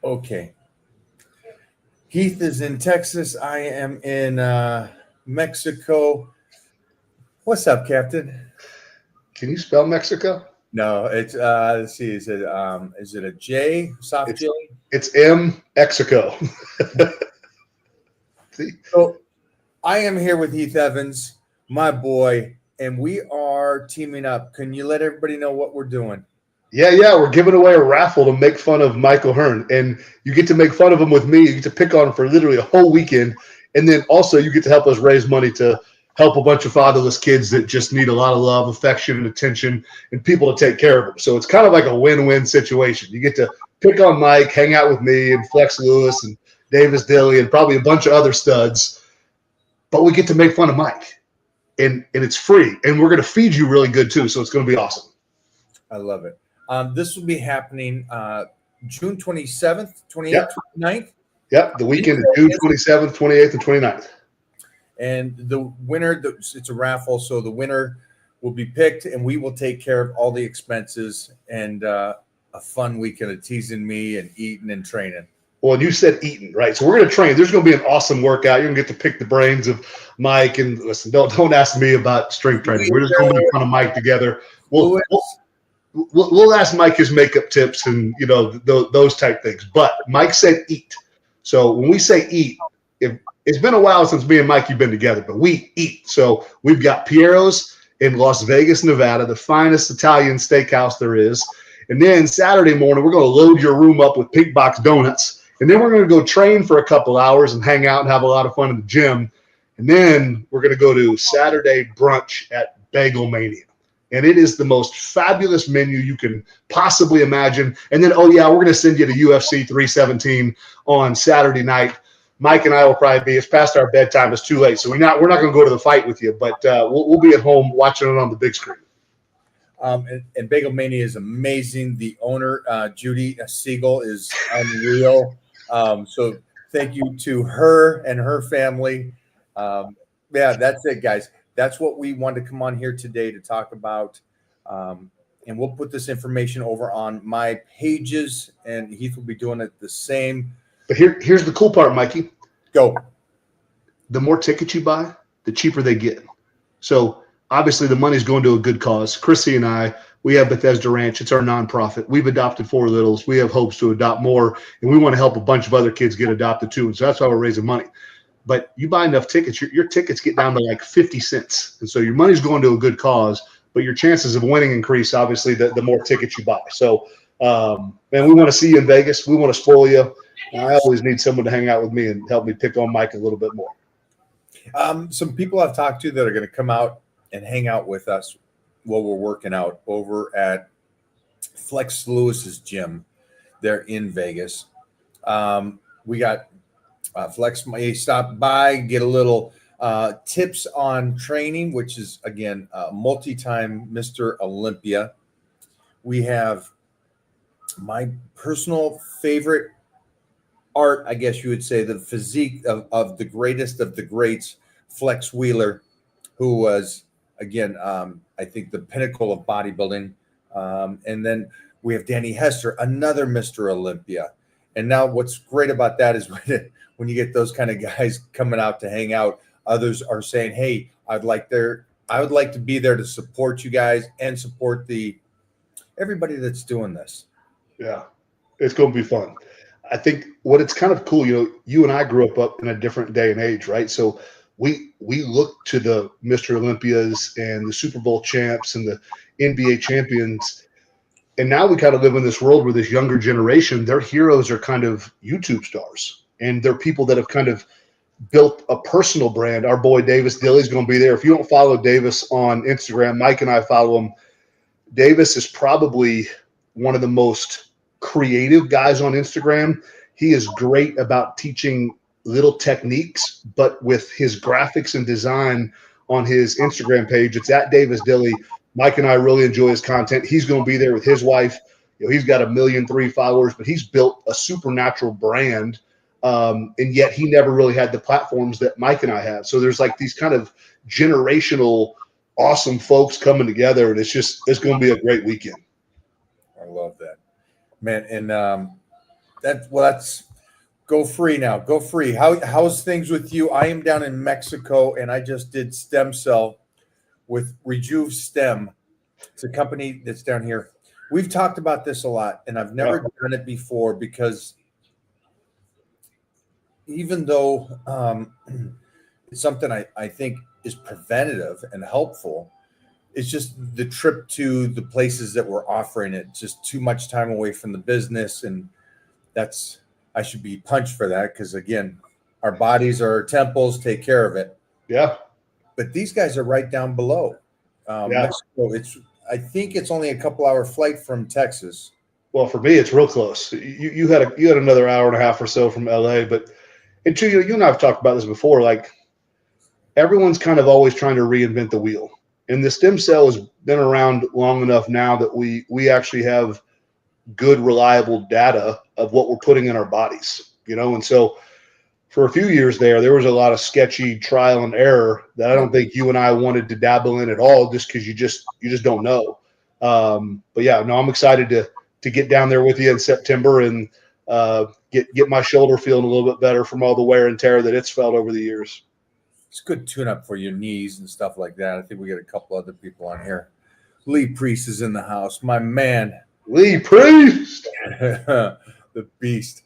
Okay. Heath is in Texas. I am in Mexico. What's up, Captain? Can you spell Mexico? No, it's let's see, is it a J? Soft It's J? it's M Mexico. See? So I am here with Heath Evans, my boy, and we are teaming up. Can you let everybody know what we're doing? Yeah. We're giving away a raffle to make fun of Michael Hearn, and you get to make fun of him with me. You get to pick on him for literally a whole weekend, and then also you get to help us raise money to help a bunch of fatherless kids that just need a lot of love, affection, and attention, and people to take care of them. So it's kind of like a win-win situation. You get to pick on Mike, hang out with me, and Flex Lewis, and Davis Dilly, and probably a bunch of other studs, but we get to make fun of Mike, and it's free, and we're going to feed you really good too. So it's going to be awesome. I love it. This will be happening June 27th, 28th, Yep. 29th. Yep. The weekend is June 27th, 28th, and 29th. And the winner, it's a raffle, so the winner will be picked, and we will take care of all the expenses and a fun weekend of teasing me and eating and training. Well, you said eating, right? So we're going to train. There's going to be an awesome workout. You're going to get to pick the brains of Mike. And listen, don't ask me about strength training. We're just going to make fun of Mike together. We'll ask Mike his makeup tips and those type things. But Mike said eat. So when we say eat, it's been a while since me and Mike have been together, but we eat. So we've got Piero's in Las Vegas, Nevada, the finest Italian steakhouse there is. And then Saturday morning, we're going to load your room up with pink box donuts. And then we're going to go train for a couple hours and hang out and have a lot of fun in the gym. And then we're going to go to Saturday brunch at Bagel Mania. And it is the most fabulous menu you can possibly imagine. And then, we're going to send you to UFC 317 on Saturday night. Mike and I will probably be, it's past our bedtime. It's too late. So we're not going to go to the fight with you, but we'll be at home watching it on the big screen. And Bagel Mania is amazing. The owner, Judy Siegel, is unreal. So thank you to her and her family. That's it, guys. That's what we wanted to come on here today to talk about. And we'll put this information over on my pages, and Heath will be doing it the same. But here's the cool part, Mikey. Go. The more tickets you buy, the cheaper they get. So obviously the money's going to a good cause. Chrissy and I, we have Bethesda Ranch. It's our nonprofit. We've adopted 4 littles. We have hopes to adopt more, and we want to help a bunch of other kids get adopted too. And so that's why we're raising money. But you buy enough tickets, your tickets get down to like 50 cents. And so your money's going to a good cause, but your chances of winning increase, obviously, the more tickets you buy. So, man, we want to see you in Vegas. We want to spoil you. And I always need someone to hang out with me and help me pick on Mike a little bit more. Some people I've talked to that are going to come out and hang out with us while we're working out over at Flex Lewis's gym. They're in Vegas. We got Flex may stop by, get a little tips on training, which is, again, multi-time Mr. Olympia. We have my personal favorite art, I guess you would say, the physique of the greatest of the greats, Flex Wheeler, who was, again, I think the pinnacle of bodybuilding. And then we have Danny Hester, another Mr. Olympia. And now what's great about that is when you get those kind of guys coming out to hang out, others are saying, hey, I would like to be there to support you guys and support everybody that's doing this. Yeah, it's going to be fun. I think what it's kind of cool, you and I grew up in a different day and age, right? So we look to the Mr. Olympias and the Super Bowl champs and the NBA champions. And now we kind of live in this world where this younger generation, their heroes are kind of YouTube stars. And they're people that have kind of built a personal brand. Our boy Davis Dilly's going to be there. If you don't follow Davis on Instagram, Mike and I follow him. Davis is probably one of the most creative guys on Instagram. He is great about teaching little techniques, but with his graphics and design on his Instagram page, it's at Davis Dilly. Mike and I really enjoy his content. He's going to be there with his wife. He's got 1.3 million followers, but he's built a supernatural brand. And yet he never really had the platforms that Mike and I have. So there's like these kind of generational awesome folks coming together, and it's going to be a great weekend. I love that, man. And That's go free now. Go free. How's things with you? I am down in Mexico, and I just did stem cell with Rejuve Stem. It's a company that's down here. We've talked about this a lot, and I've never done it before because even though it's something I think is preventative and helpful, it's just the trip to the places that we're offering it, just too much time away from the business. And I should be punched for that because, again, our bodies are our temples, take care of it. Yeah. But these guys are right down below. Mexico, I think it's only a couple hour flight from Texas. Well, for me, it's real close. You had another hour and a half or so from LA, but you and I have talked about this before. Like, everyone's kind of always trying to reinvent the wheel, and the stem cell has been around long enough now that we actually have good, reliable data of what we're putting in our bodies. And so for a few years there was a lot of sketchy trial and error that I don't think you and I wanted to dabble in at all, just because you just don't know. But yeah, no, I'm excited to get down there with you in September and get my shoulder feeling a little bit better from all the wear and tear that it's felt over the years. It's a good tune up for your knees and stuff like that. I think we got a couple other people on here. Lee Priest is in the house, my man. Lee Priest, the beast.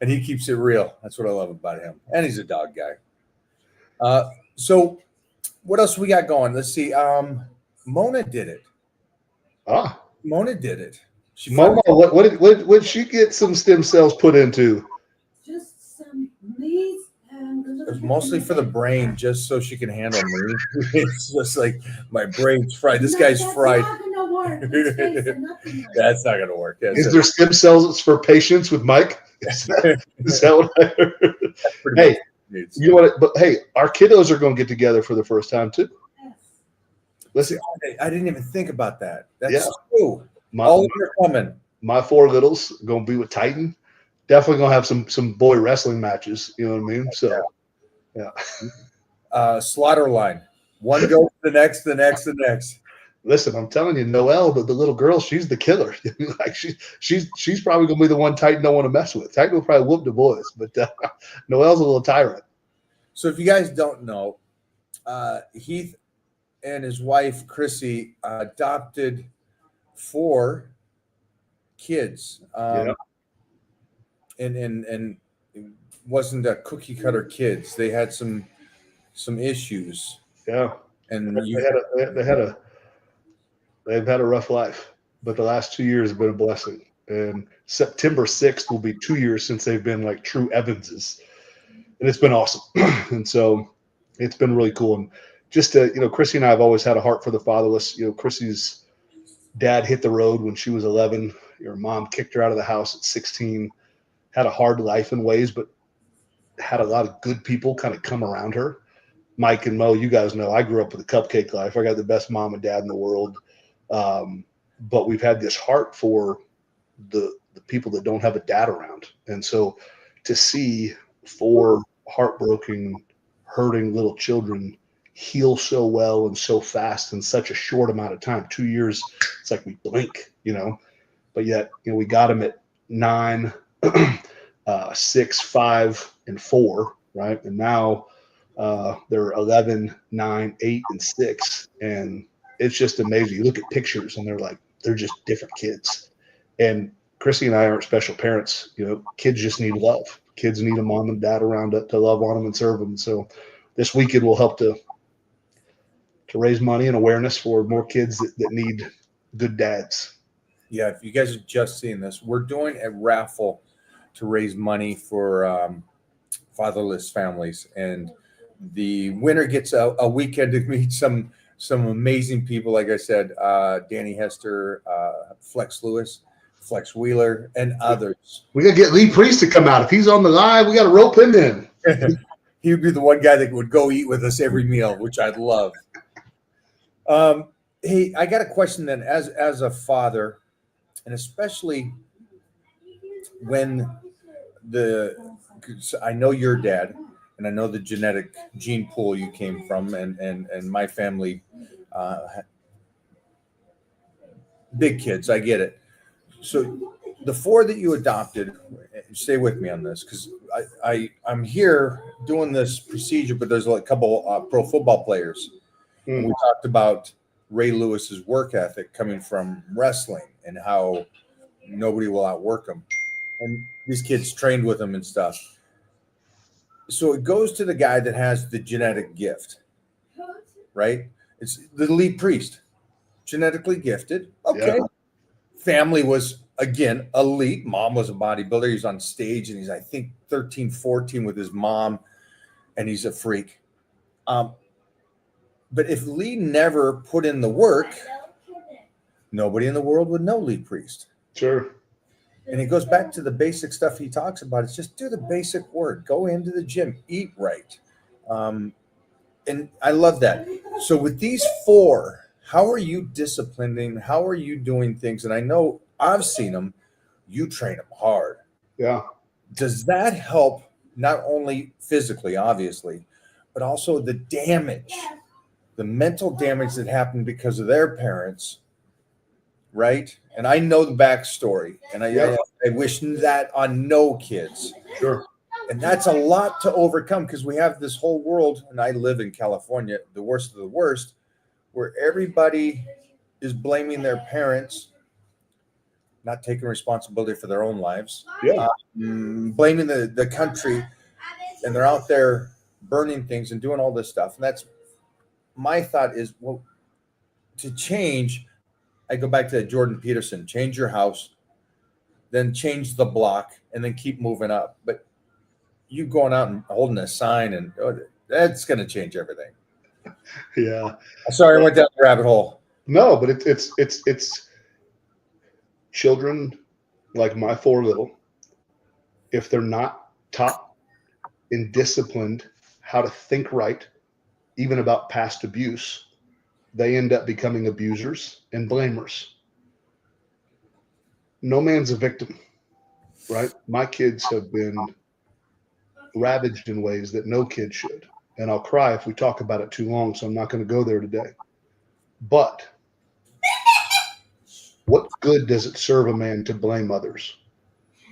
And he keeps it real. That's what I love about him. And he's a dog guy. So what else we got going? Let's see. Mona did it. Mona did it. Mona, what did she get some stem cells put into? Just some knees and it was mostly for the brain, just so she can handle me. It's just like my brain's fried. This guy's fried. Not gonna work. That's not gonna work. Is there stem cells for patients with Mike? Is that what I heard? Hey, you know what? But hey, our kiddos are going to get together for the first time too. Yes. Listen, I didn't even think about that. That's true. All of them are coming. My four littles are going to be with Titan. Definitely going to have some boy wrestling matches. You know what I mean? So, yeah. Slaughter line. One goes to the next, the next. Listen, I'm telling you, Noelle, the little girl, she's the killer. Like she's probably gonna be the one Titan don't want to mess with. Titan will probably whoop the boys, but Noelle's a little tyrant. So if you guys don't know, Heath and his wife Chrissy adopted 4 kids, and it wasn't a cookie cutter kids. They had some issues. Yeah, and they've had a rough life, but the last 2 years have been a blessing. And September 6th will be 2 years since they've been like true Evanses. And it's been awesome. And so it's been really cool. And just Chrissy and I have always had a heart for the fatherless. Chrissy's dad hit the road when she was 11. Her mom kicked her out of the house at 16, had a hard life in ways, but had a lot of good people kind of come around her. Mike and Mo, you guys know, I grew up with a cupcake life. I got the best mom and dad in the world. But we've had this heart for the people that don't have a dad around. And so to see 4 heartbroken, hurting little children heal so well and so fast in such a short amount of time, 2 years, it's like we blink, but yet, we got them at 9, 6, 5, and 4, right? And now they're 11, 9, 8, and 6. And it's just amazing. You look at pictures and they're just different kids. And Chrissy and I aren't special parents. Kids just need love. Kids need a mom and dad around to love on them and serve them. So this weekend will help to raise money and awareness for more kids that need good dads. Yeah, if you guys are just seeing this, we're doing a raffle to raise money for fatherless families. And the winner gets a weekend to meet some amazing people. Like I said, Danny Hester, Flex Lewis, Flex Wheeler, and others. We got to get Lee Priest to come out. If he's on the live, we got to rope him in. He would be the one guy that would go eat with us every meal, which I'd love. Hey, I got a question then. As a father, and especially when I know your dad, and I know the genetic gene pool you came from, and my family, big kids, I get it. So the four that you adopted, stay with me on this because I'm here doing this procedure, but there's like a couple pro football players. And we talked about Ray Lewis's work ethic coming from wrestling and how nobody will outwork him. And these kids trained with him and stuff. So it goes to the guy that has the genetic gift, right? It's the lead priest, genetically gifted. Okay. Yeah. Family was, again, elite. Mom was a bodybuilder. He's on stage and he's, I think, 13, 14 with his mom, and he's a freak. But if Lee never put in the work, nobody in the world would know Lee Priest. Sure. And it goes back to the basic stuff he talks about. It's just do the basic work. Go into the gym. Eat right. And I love that. So with these four, how are you disciplining? How are you doing things? And I know I've seen them. You train them hard. Yeah. Does that help not only physically, obviously, but also the damage, the mental damage that happened because of their parents, right? And I know the backstory, and I wish that on no kids. Sure. And that's a lot to overcome because we have this whole world, and I live in California, the worst of the worst, where everybody is blaming their parents, not taking responsibility for their own lives, blaming the country, and they're out there burning things and doing all this stuff. And that's my thought is, well, to change, I go back to Jordan Peterson, change your house, then change the block, and then keep moving up. But you going out and holding a sign, and that's going to change everything. Yeah. Sorry, I went down the rabbit hole. No, but it's children like my four little, if they're not taught and disciplined how to think right, even about past abuse, they end up becoming abusers and blamers. No man's a victim, right? My kids have been ravaged in ways that no kid should. And I'll cry if we talk about it too long, so I'm not going to go there today. But what good does it serve a man to blame others?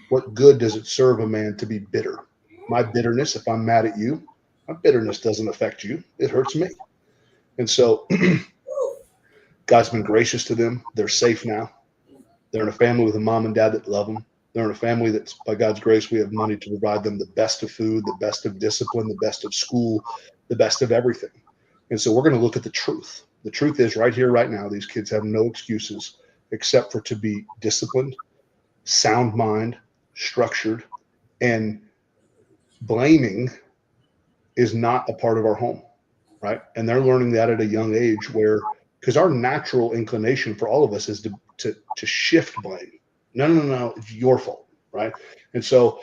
What good does it serve a man to be bitter? My bitterness, if I'm mad at you, my bitterness doesn't affect you. It hurts me. And so God's been gracious to them. They're safe now. They're in a family with a mom and dad that love them. They're in a family that's, by God's grace, we have money to provide them the best of food, the best of discipline, the best of school, the best of everything. And so we're going to look at the truth. The truth is right here, right now, these kids have no excuses except for to be disciplined, sound mind, structured, and blaming is not a part of our home, right? And they're learning that at a young age where, because our natural inclination for all of us is to shift blame. No, it's your fault, right? And so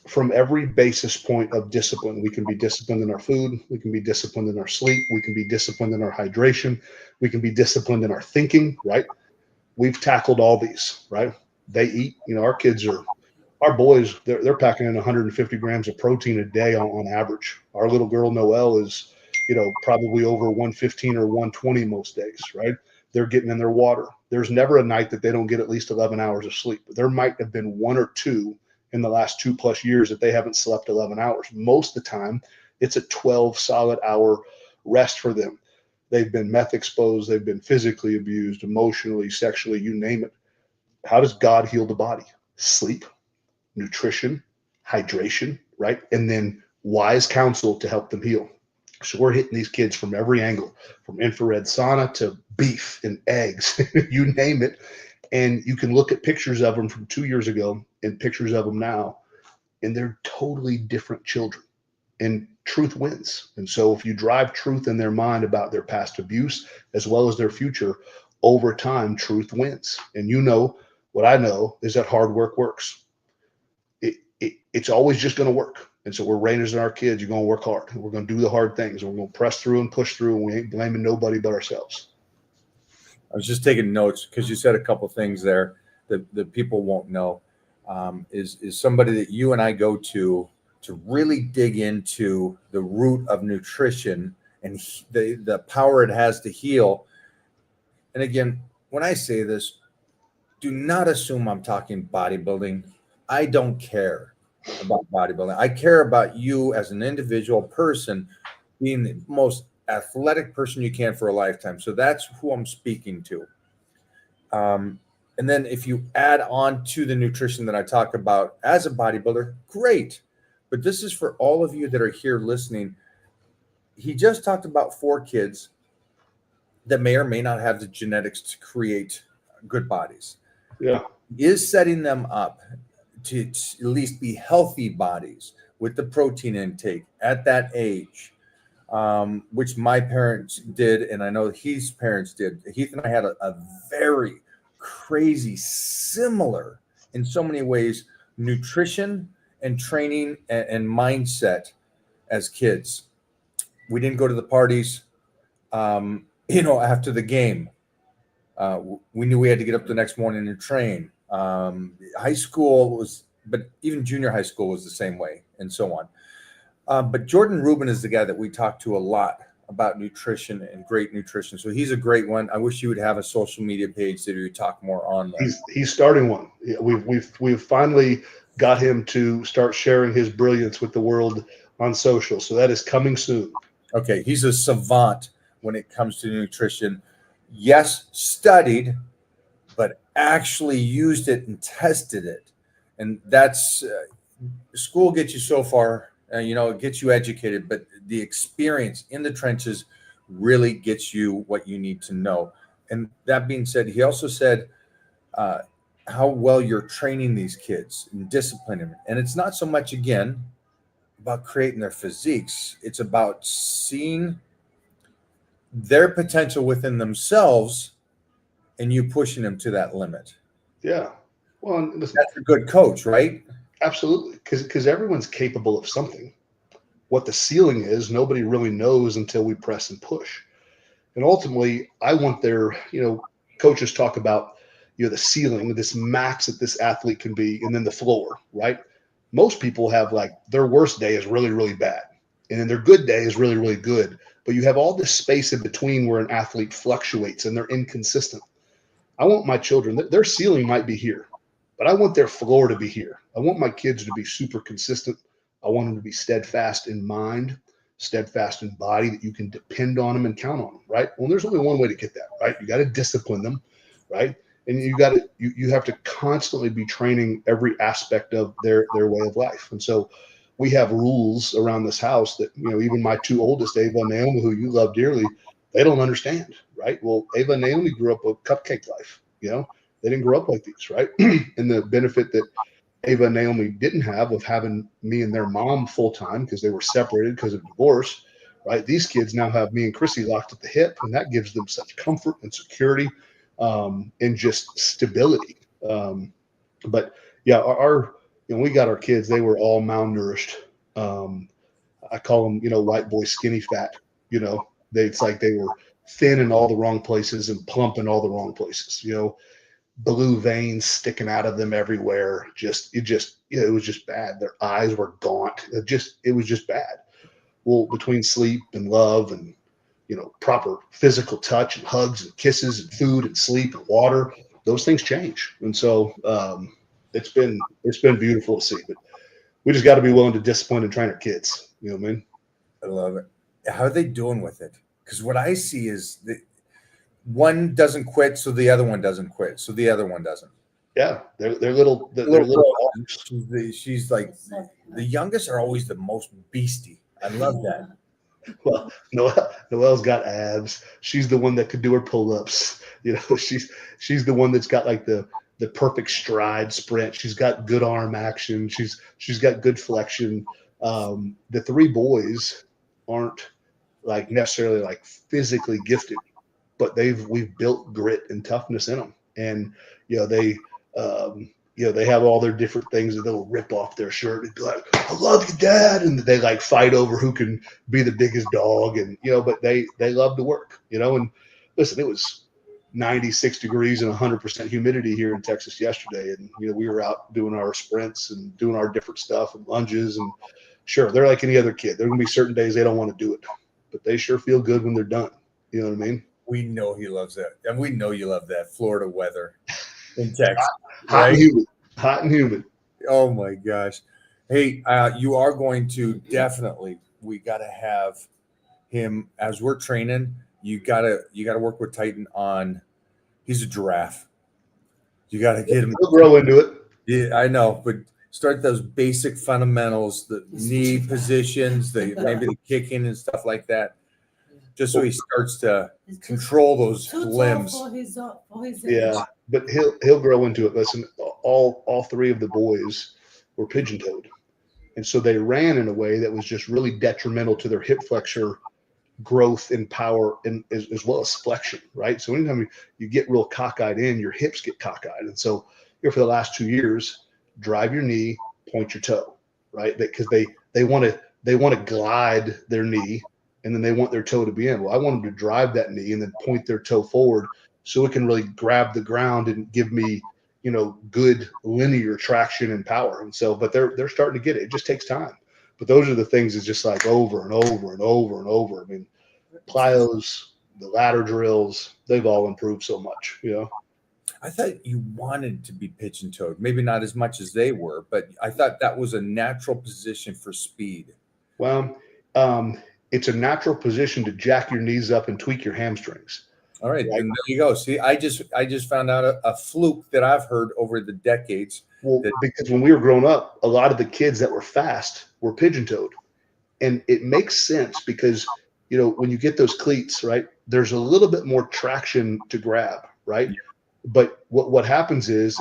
from every basis point of discipline, we can be disciplined in our food, we can be disciplined in our sleep, we can be disciplined in our hydration, we can be disciplined in our thinking, right? We've tackled all these, right? They eat, our boys, they're packing in 150 grams of protein a day on average. Our little girl, Noelle, is, probably over 115 or 120 most days, right? They're getting in their water. There's never a night that they don't get at least 11 hours of sleep. There might have been one or two in the last 2+ years that they haven't slept 11 hours. Most of the time, it's a 12 solid hour rest for them. They've been meth exposed. They've been physically abused, emotionally, sexually, you name it. How does God heal the body? Sleep, nutrition, hydration, right? And then wise counsel to help them heal. So we're hitting these kids from every angle, from infrared sauna to beef and eggs, you name it. And you can look at pictures of them from 2 years ago and pictures of them now, and they're totally different children. And truth wins. And so if you drive truth in their mind about their past abuse as well as their future, over time, truth wins. And what I know is that hard work works. It's always just going to work. And so we're raising our kids. You're going to work hard. And we're going to do the hard things. And we're going to press through and push through. And we ain't blaming nobody but ourselves. I was just taking notes because you said a couple things there that people won't know. Is somebody that you and I go to really dig into the root of nutrition and the power it has to heal. And again, when I say this, do not assume I'm talking bodybuilding. I don't care about bodybuilding. I care about you as an individual person being the most athletic person you can for a lifetime. So that's who I'm speaking to. And then if you add on to the nutrition that I talk about as a bodybuilder, great. But this is for all of you that are here listening. He just talked about 4 kids that may or may not have the genetics to create good bodies. Yeah. He is setting them up to at least be healthy bodies with the protein intake at that age, which my parents did, and I know Heath's parents did. Heath and I had a very crazy, similar in so many ways, nutrition and training and mindset as kids. We didn't go to the parties, after the game. We knew we had to get up the next morning and train. High school was, but even junior high school was the same way, and so on. But Jordan Rubin is the guy that we talk to a lot about nutrition and great nutrition. So he's a great one. I wish you would have a social media page that you would talk more on that. He's starting one. Yeah, we've finally got him to start sharing his brilliance with the world on social. So that is coming soon. Okay, he's a savant when it comes to nutrition. Yes, studied, but actually used it and tested it. And that's school gets you so far. It gets you educated, but the experience in the trenches really gets you what you need to know. And that being said, he also said how well you're training these kids and disciplining them. And it's not so much, again, about creating their physiques. It's about seeing their potential within themselves and you pushing them to that limit. Yeah. Well, listen, that's a good coach, right? Absolutely, because everyone's capable of something. What the ceiling is, nobody really knows until we press and push. And ultimately, I want coaches talk about, the ceiling, this max that this athlete can be, and then the floor, right? Most people have their worst day is really, really bad. And then their good day is really, really good. But you have all this space in between where an athlete fluctuates and they're inconsistent. I want my children, their ceiling might be here, but I want their floor to be here. I want my kids to be super consistent. I want them to be steadfast in mind, steadfast in body, that you can depend on them and count on them, right? Well, there's only one way to get that, right? You got to discipline them, right? And you have to constantly be training every aspect of their way of life. And so we have rules around this house that, even my 2 oldest, Ava and Naomi, who you love dearly, they don't understand, right? Well, Ava and Naomi grew up a cupcake life, they didn't grow up like these, right? And the benefit that Ava and Naomi didn't have of having me and their mom full time, because they were separated because of divorce, right? These kids now have me and Chrissy locked at the hip, and that gives them such comfort and security, and just stability. But yeah, we got our kids, they were all malnourished. I call them, white boy skinny fat, it's like they were thin in all the wrong places and plump in all the wrong places, blue veins sticking out of them everywhere. It was just bad. Their eyes were gaunt. It was just bad. Well, between sleep and love and, proper physical touch and hugs and kisses and food and sleep and water, those things change. And so it's been beautiful to see, but we just got to be willing to discipline and train our kids. You know what I mean? I love it. How are they doing with it? Because what I see is that one doesn't quit, so the other one doesn't quit, so the other one doesn't. Yeah, they're little. She's like the youngest are always the most beastie. I love that. Well, Noelle's got abs. She's the one that could do her pull-ups. She's the one that's got the perfect stride sprint. She's got good arm action. She's got good flexion. The 3 boys aren't necessarily physically gifted, but we've built grit and toughness in them. And they have all their different things that they'll rip off their shirt and be like, "I love you, Dad," and they fight over who can be the biggest dog. And but they love to work. And listen, it was 96 degrees and 100% humidity here in Texas yesterday, and we were out doing our sprints and doing our different stuff and lunges. And sure, they're like any other kid. There are gonna be certain days they don't want to do it, but they sure feel good when they're done. You know what I mean? We know he loves that, and we know you love that Florida weather. in Texas, Hot and right? humid. Hot and humid. Oh my gosh. Hey, you are going to definitely, we got to have him as we're training. You gotta work with Titan on, he's a giraffe. You got to get him. He'll grow into it. Yeah, I know, but start those basic fundamentals, the knee positions, maybe the kicking and stuff like that, just so he starts to control those Too tall limbs. for his Yeah, age. but he'll grow into it. Listen, all three of the boys were pigeon-toed, and so they ran in a way that was just really detrimental to their hip flexor growth and power, and as well as flexion. Right. So anytime you get real cockeyed in, your hips get cockeyed, and so here for the last 2 years, drive your knee, point your toe. Right. Because they want to glide their knee, and then they want their toe to be in. Well, I want them to drive that knee and then point their toe forward, so it can really grab the ground and give me, good linear traction and power. And so, but they're starting to get it. It just takes time. But those are the things that's just like over and over and over and over. I mean, plyos, the ladder drills, they've all improved so much, I thought you wanted to be pitch and toed, maybe not as much as they were, but I thought that was a natural position for speed. Well, it's a natural position to jack your knees up and tweak your hamstrings. All right, and there you go. See, I just found out a fluke that I've heard over the decades. Well, because when we were growing up, a lot of the kids that were fast were pigeon-toed. And it makes sense because, when you get those cleats, right, there's a little bit more traction to grab, right? Yeah. But what happens is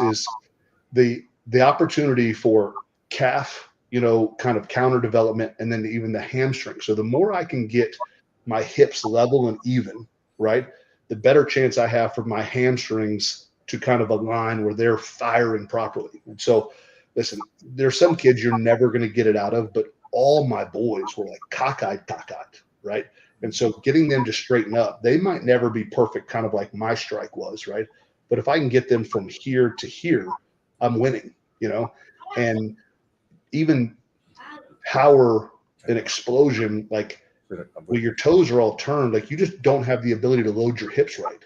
the opportunity for calf, kind of counter development, and then even the hamstring. So the more I can get my hips level and even, right, the better chance I have for my hamstrings to kind of align where they're firing properly. And so, listen, there's some kids you're never going to get it out of, but all my boys were like cockeyed, right? And so getting them to straighten up, they might never be perfect, kind of like my strike was, right? But if I can get them from here to here, I'm winning, and even power and explosion, like when your toes are all turned, like you just don't have the ability to load your hips right.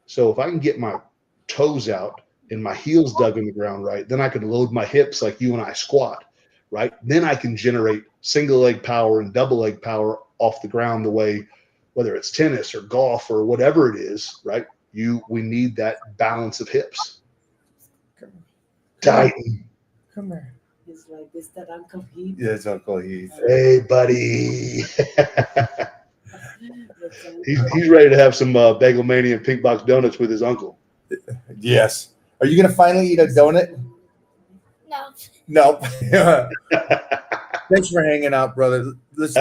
So if I can get my toes out and my heels dug in the ground right, then I can load my hips like you and I squat, right? Then I can generate single leg power and double leg power off the ground the way, whether it's tennis or golf or whatever it is, right? We need that balance of hips. Titan. Come here. It's like this, that Uncle Heath. Yeah, it's Uncle Heath. Hey, buddy. he's ready to have some Bagel Mania and Pink Box Donuts with his uncle. Yes. Are you going to finally eat a donut? No. Thanks for hanging out, brother. Let's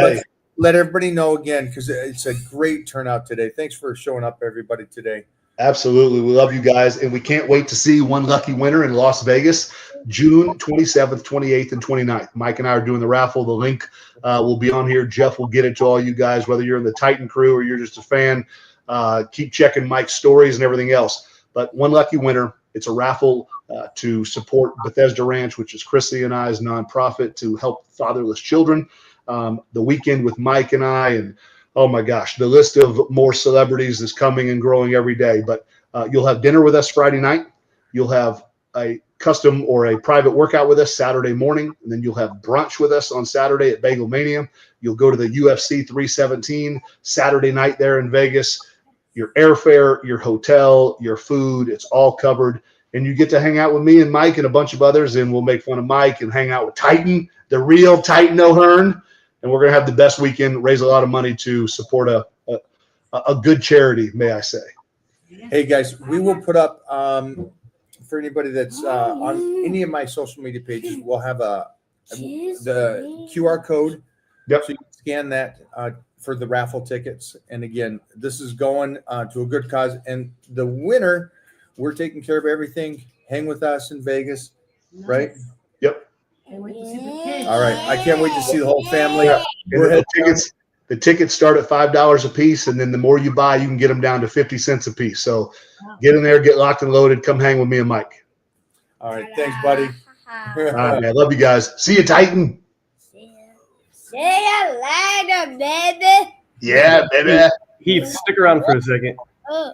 let everybody know again, because it's a great turnout today. Thanks for showing up, everybody, today. Absolutely. We love you guys, and we can't wait to see one lucky winner in Las Vegas, June 27th, 28th, and 29th. Mike and I are doing the raffle. The link will be on here. Jeff will get it to all you guys, whether you're in the Titan crew or you're just a fan. Keep checking Mike's stories and everything else. But one lucky winner. It's a raffle to support Bethesda Ranch, which is Chrissy and I's nonprofit to help fatherless children. The weekend with Mike and I, and oh my gosh, the list of more celebrities is coming and growing every day. But you'll have dinner with us Friday night. You'll have a custom or a private workout with us Saturday morning. And then you'll have brunch with us on Saturday at Bagel Mania. You'll go to the UFC 317 Saturday night there in Vegas. Your airfare, your hotel, your food, it's all covered. And you get to hang out with me and Mike and a bunch of others, and we'll make fun of Mike and hang out with Titan, the real Titan O'Hearn. And we're going to have the best weekend, raise a lot of money to support a good charity, may I say. Hey, guys, we will put up, for anybody that's on any of my social media pages, we'll have the QR code. Yep. So you can scan that for the raffle tickets. And again, this is going to a good cause. And the winner, we're taking care of everything. Hang with us in Vegas, right? Yep. Can't wait to see the kids. All right. I can't wait to see the whole family. Yeah. The tickets start at $5 a piece, and then the more you buy, you can get them down to 50 cents a piece. So get in there, get locked and loaded. Come hang with me and Mike. All right. Thanks, buddy. All right, man. Love you guys. See you, Titan. See you later, baby. Yeah, baby. Heath, stick around for a second. Oh.